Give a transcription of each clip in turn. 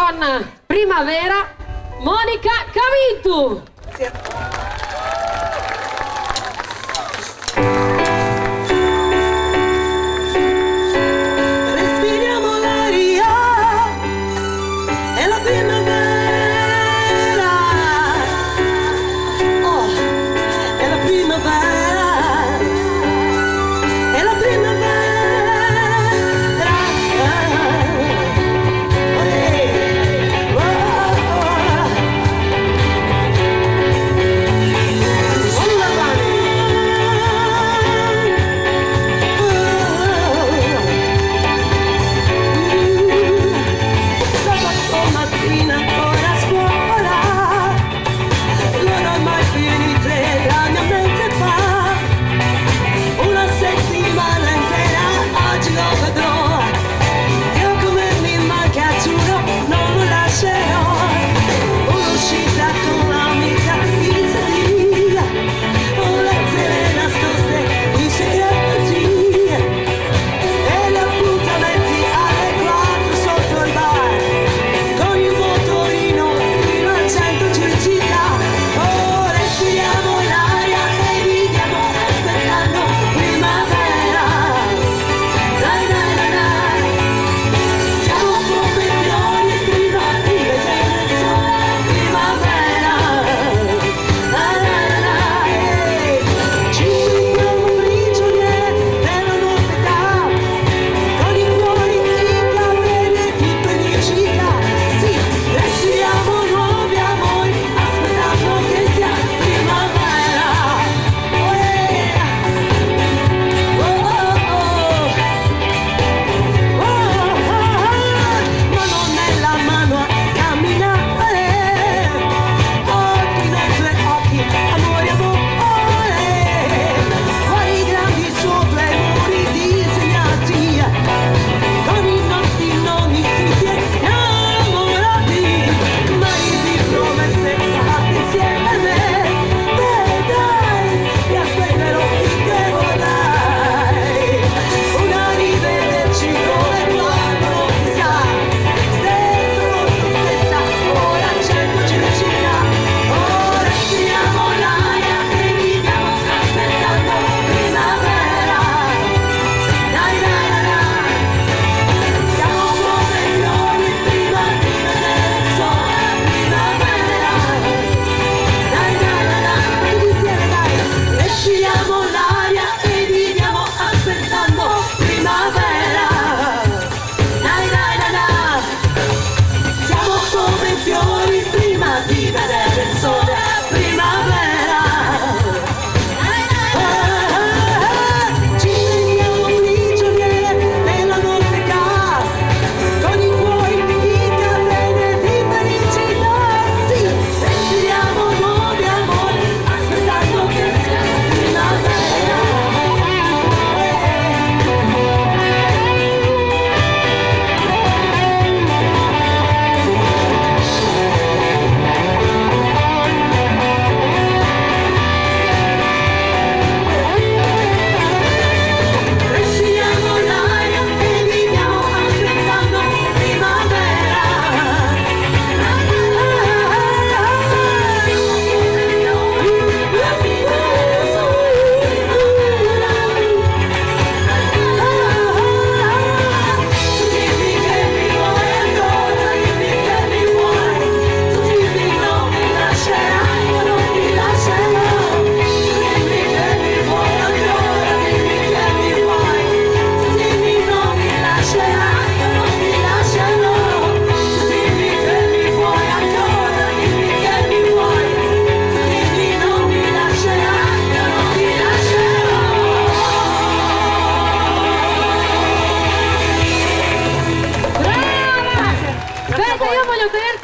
con Primavera, Monica Cavintu. Respiriamo l'aria, è la primavera, oh, è la primavera, è la primavera.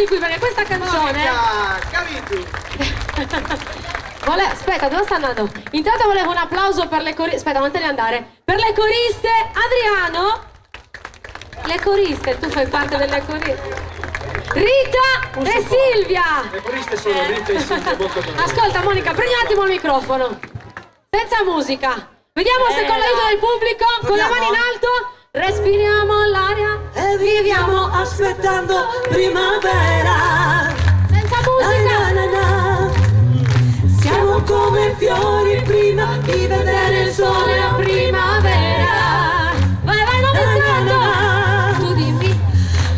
Qui perché questa canzone aspetta, dove sta andando? Intanto volevo un applauso per le coriste. Aspetta, non te ne andare. Per le coriste, Adriano. Le coriste, tu fai parte delle coriste. Rita e Silvia. Le coriste sono Rita e Silvia. Ascolta Monica, prendi un attimo il microfono. Senza musica. Vediamo se con l'aiuto del pubblico, con la mano in alto, respiriamo l'aria e viviamo aspettando primavera. senza musica. Na, na, na. Siamo come fiori prima di vedere il sole a primavera. Vai, vai, non mi Na, na, sento. na.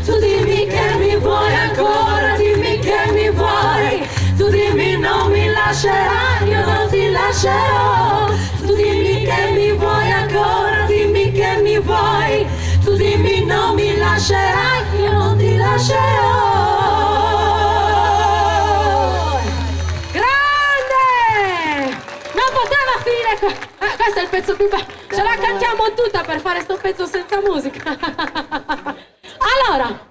Tu dimmi che mi vuoi ancora, dimmi che mi vuoi. Tu dimmi non mi lascerai, io non ti lascerò. Tu dimmi che mi vuoi ancora, dimmi che mi vuoi. Tu dimmi non mi lascerai, io non ti lascerò. Grande! Non poteva finire questo è il pezzo più bello. Ce la cantiamo tutta per fare sto pezzo senza musica. Allora,